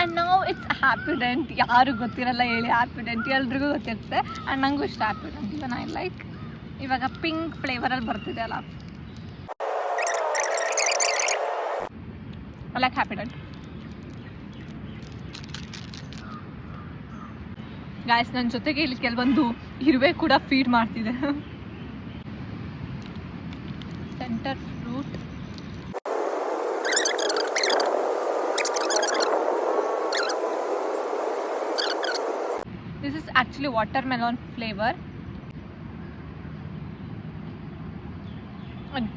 And ನಾವು it's Happydent. ಯಾರು ಗೊತ್ತಿರಲ್ಲ ಹೇಳಿ, ಹ್ಯಾಪಿಡೆಂಟ್ ಎಲ್ರಿಗೂ ಗೊತ್ತಿರುತ್ತೆ. ಆ್ಯಂಡ್ ನನಗೂ ಇಷ್ಟ ಹ್ಯಾಪಿಡೆಂಟ್. Even I like. ಇವಾಗ ಪಿಂಕ್ ಫ್ಲೇವರಲ್ಲಿ ಬರ್ತಿದೆ ಅಲ್ಲ, ಐ ಲೈಕ್ ಹ್ಯಾಪಿಡೆಂಟ್. ಗಾಯ್ಸ್, ನನ್ನ ಜೊತೆಗೆ ಇಲ್ಲಿ ಕೆಲವೊಂದು ಇರುವೆ ಕೂಡ ಫೀಡ್ ಮಾಡ್ತಿದೆ. Center Fruit. This is actually watermelon flavour.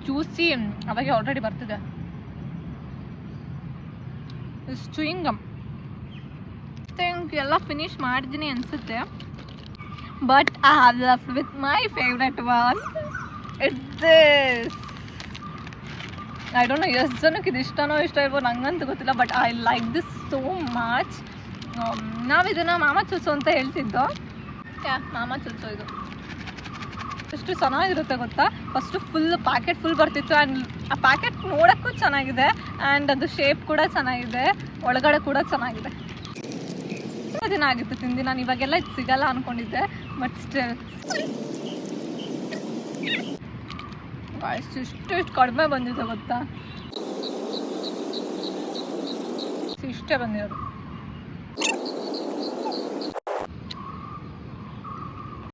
Juicy ಅವಾಗೆ ಆಲ್ರೆಡಿ ಬರ್ತಿದೆ. ಚೂಯಿಂಗ್ ಗಮ್ ಎಲ್ಲ ಫಿನಿಶ್ ಮಾಡಿದ್ದೀನಿ ಅನಿಸುತ್ತೆ. But I have left with my favourite one. It's this. I don't know ಎಷ್ಟು ಜನಕ್ಕೆ ಇದು ಇಷ್ಟನೋ ಇಷ್ಟ ಇಲ್ವೋ, ನಂಗಂತೂ ಗೊತ್ತಿಲ್ಲ. But I like this so much. ನಾವು ಇದನ್ನು ಮಾಮ ಚುಚ್ಚು ಅಂತ ಹೇಳ್ತಿದ್ದೋ. ಮಾಮ ಚುಚ್ಚು ಇದು ಎಷ್ಟು ಚೆನ್ನಾಗಿರುತ್ತೆ ಗೊತ್ತಾ. ಫಸ್ಟು ಫುಲ್ ಪ್ಯಾಕೆಟ್ ಫುಲ್ ಬರ್ತಿತ್ತು. ಆ್ಯಂಡ್ ಆ ಪ್ಯಾಕೆಟ್ ನೋಡೋಕ್ಕೂ ಚೆನ್ನಾಗಿದೆ. ಆ್ಯಂಡ್ ಅದು ಶೇಪ್ ಕೂಡ ಚೆನ್ನಾಗಿದೆ, ಒಳಗಡೆ ಕೂಡ ಚೆನ್ನಾಗಿದೆ. ದಿನ ಆಗಿತ್ತು ತಿಂದು. ನಾನು ಇವಾಗೆಲ್ಲ ಇದು ಸಿಗಲ್ಲ ಅಂದ್ಕೊಂಡಿದ್ದೆ. ಬಟ್ ಸ್ಟಿಲ್ ಇಷ್ಟು ಕಡಿಮೆ ಬಂದಿದೆ ಗೊತ್ತಾ. ಇಷ್ಟೇ ಬಂದಿರೋದು.